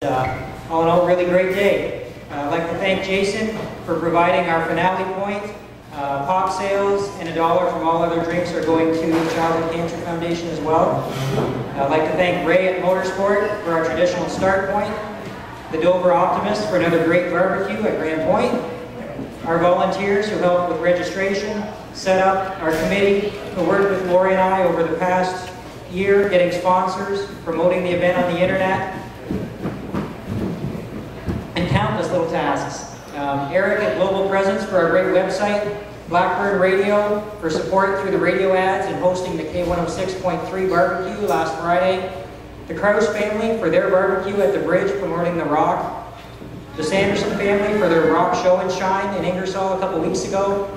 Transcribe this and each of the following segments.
All in all, really great day. I'd like to thank Jason for providing our finale point. Pop sales and $1 from all other drinks are going to the Childhood Cancer Foundation as well. I'd like to thank Ray at Motorsport for our traditional start point, the Dover Optimist for another great barbecue at Grand Point, our volunteers who helped with registration, set up, our committee who worked with Lori and I over the past year getting sponsors, promoting the event on the internet, and countless little tasks. Eric at Global Presence for our great website, Blackbird Radio for support through the radio ads and hosting the K106.3 barbecue last Friday, the Krause family for their barbecue at the Bridge promoting The Rock, the Sanderson family for their rock show and shine in Ingersoll a couple weeks ago.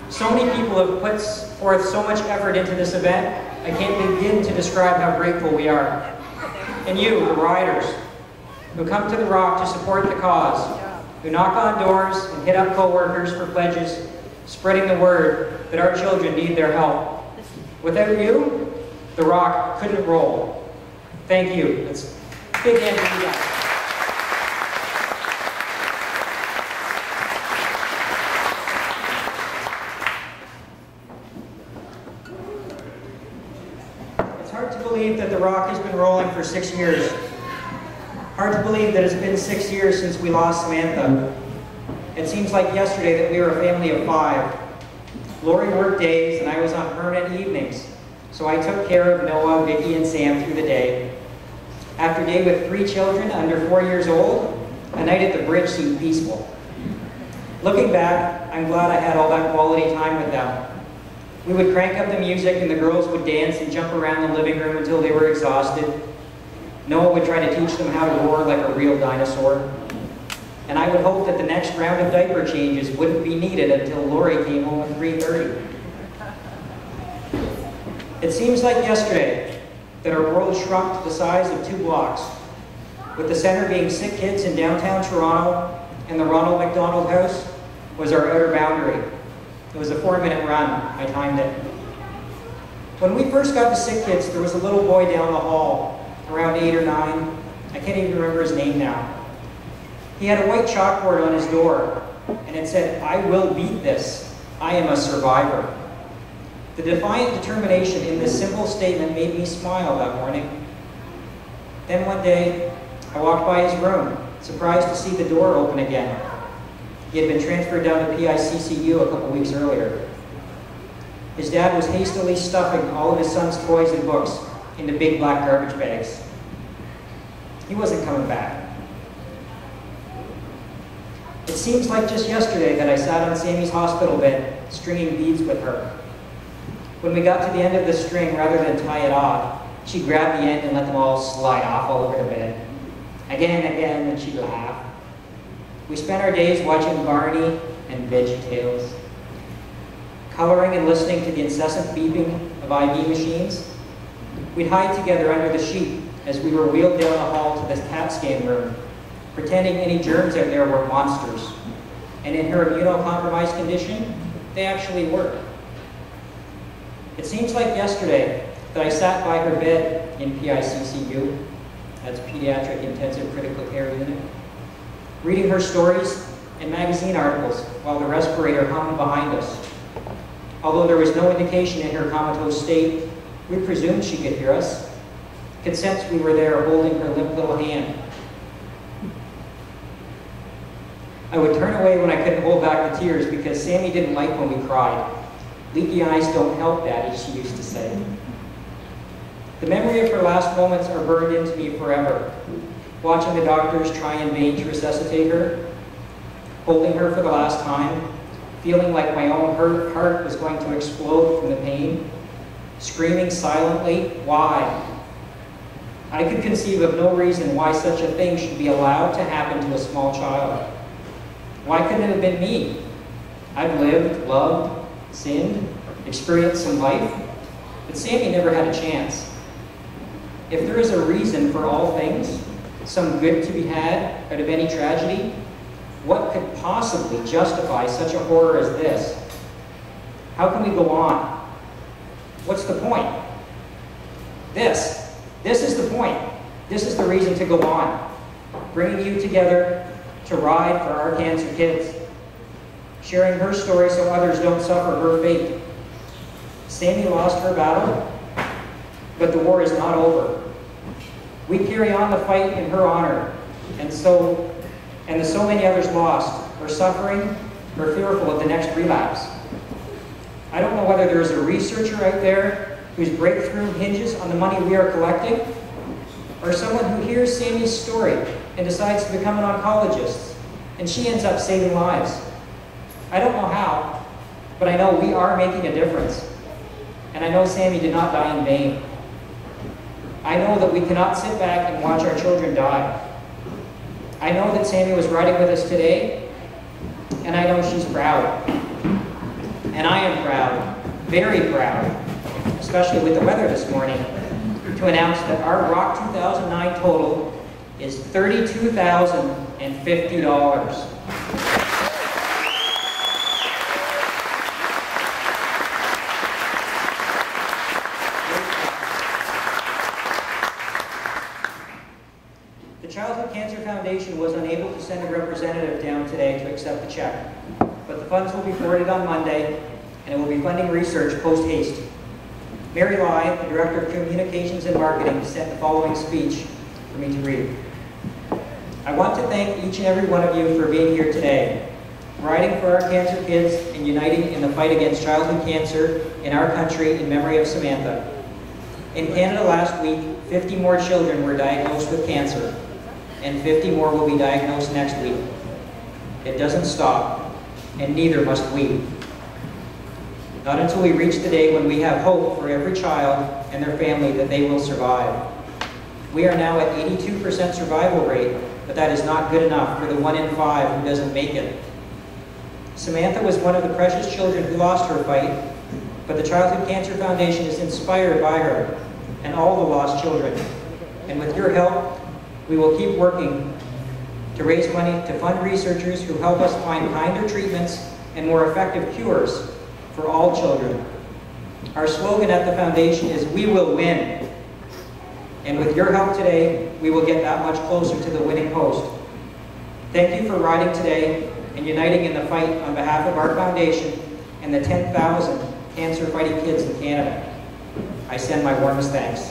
So many people have put forth so much effort into this event, I can't begin to describe how grateful we are. And you, the riders, who come to The Rock to support the cause, who knock on doors and hit up co-workers for pledges, spreading the word that our children need their help. Without you, The Rock couldn't roll. Thank you. It's a big hand for you guys. It's hard to believe that The Rock has been rolling for 6 years. Hard to believe that it's been 6 years since we lost Samantha. It seems like yesterday that we were a family of 5. Lori worked days and I was on permanent evenings, so I took care of Noah, Vicky, and Sam through the day. After a day with 3 children under 4 years old, a night at the Bridge seemed peaceful. Looking back, I'm glad I had all that quality time with them. We would crank up the music and the girls would dance and jump around the living room until they were exhausted. Noah would try to teach them how to roar like a real dinosaur. And I would hope that the next round of diaper changes wouldn't be needed until Lori came home at 3:30. It seems like yesterday that our world shrunk to the size of 2 blocks, with the center being sick kids in downtown Toronto, and the Ronald McDonald House was our outer boundary. It was a 4-minute run. I timed it. When we first got to Sick Kids, there was a little boy down the hall, around 8 or 9. I can't even remember his name now. He had a white chalkboard on his door, and it said, "I will beat this. I am a survivor." The defiant determination in this simple statement made me smile that morning. Then one day, I walked by his room, surprised to see the door open again. He had been transferred down to PICCU a couple weeks earlier. His dad was hastily stuffing all of his son's toys and books into big black garbage bags. He wasn't coming back. It seems like just yesterday that I sat on Sammy's hospital bed, stringing beads with her. When we got to the end of the string, rather than tie it off, she grabbed the end and let them all slide off all over the bed. Again, and she'd laugh. We spent our days watching Barney and VeggieTales, coloring and listening to the incessant beeping of IV machines. We'd hide together under the sheet as we were wheeled down the hall to the CAT scan room, pretending any germs out there were monsters. And in her immunocompromised condition, they actually were. It seems like yesterday that I sat by her bed in PICCU, that's Pediatric Intensive Critical Care Unit, reading her stories and magazine articles while the respirator hummed behind us. Although there was no indication in her comatose state, we presumed she could hear us, could sense we were there holding her limp little hand. I would turn away when I couldn't hold back the tears because Sammy didn't like when we cried. "Leaky eyes don't help, Daddy," she used to say. The memory of her last moments are burned into me forever. Watching the doctors try in vain to resuscitate her, holding her for the last time, feeling like my own heart was going to explode from the pain, screaming silently, "Why?" I could conceive of no reason why such a thing should be allowed to happen to a small child. Why couldn't it have been me? I've lived, loved, sinned, experienced some life, but Sammy never had a chance. If there is a reason for all things, some good to be had out of any tragedy, what could possibly justify such a horror as this? How can we go on? What's the point? This is the point. This is the reason to go on. bringing you together to ride for our cancer kids, sharing her story so others don't suffer her fate. Sammy lost her battle, but the war is not over. We carry on the fight in her honor, and the so many others lost, or suffering, or fearful of the next relapse. I don't know whether there is a researcher out there whose breakthrough hinges on the money we are collecting, or someone who hears Sammy's story and decides to become an oncologist, and she ends up saving lives. I don't know how, but I know we are making a difference. And I know Sammy did not die in vain. I know that we cannot sit back and watch our children die. I know that Sammy was riding with us today, and I know she's proud. And I am proud, very proud, especially with the weather this morning, to announce that our Rock 2009 total is $32,050. The Childhood Cancer Foundation was unable to send a representative down today to accept the check, but the funds will be forwarded on Monday, and it will be funding research post-haste. Mary Lai, the Director of Communications and Marketing, sent the following speech for me to read. I want to thank each and every one of you for being here today, riding for our cancer kids and uniting in the fight against childhood cancer in our country in memory of Samantha. In Canada last week, 50 more children were diagnosed with cancer, and 50 more will be diagnosed next week. It doesn't stop, and neither must we. Not until we reach the day when we have hope for every child and their family that they will survive. We are now at 82% survival rate, but that is not good enough for the 1 in 5 who doesn't make it. Samantha was one of the precious children who lost her fight, but the Childhood Cancer Foundation is inspired by her and all the lost children. And with your help, we will keep working to raise money to fund researchers who help us find kinder treatments and more effective cures for all children. Our slogan at the foundation is, "We will win." And with your help today, we will get that much closer to the winning post. Thank you for riding today and uniting in the fight on behalf of our foundation and the 10,000 cancer-fighting kids in Canada. I send my warmest thanks.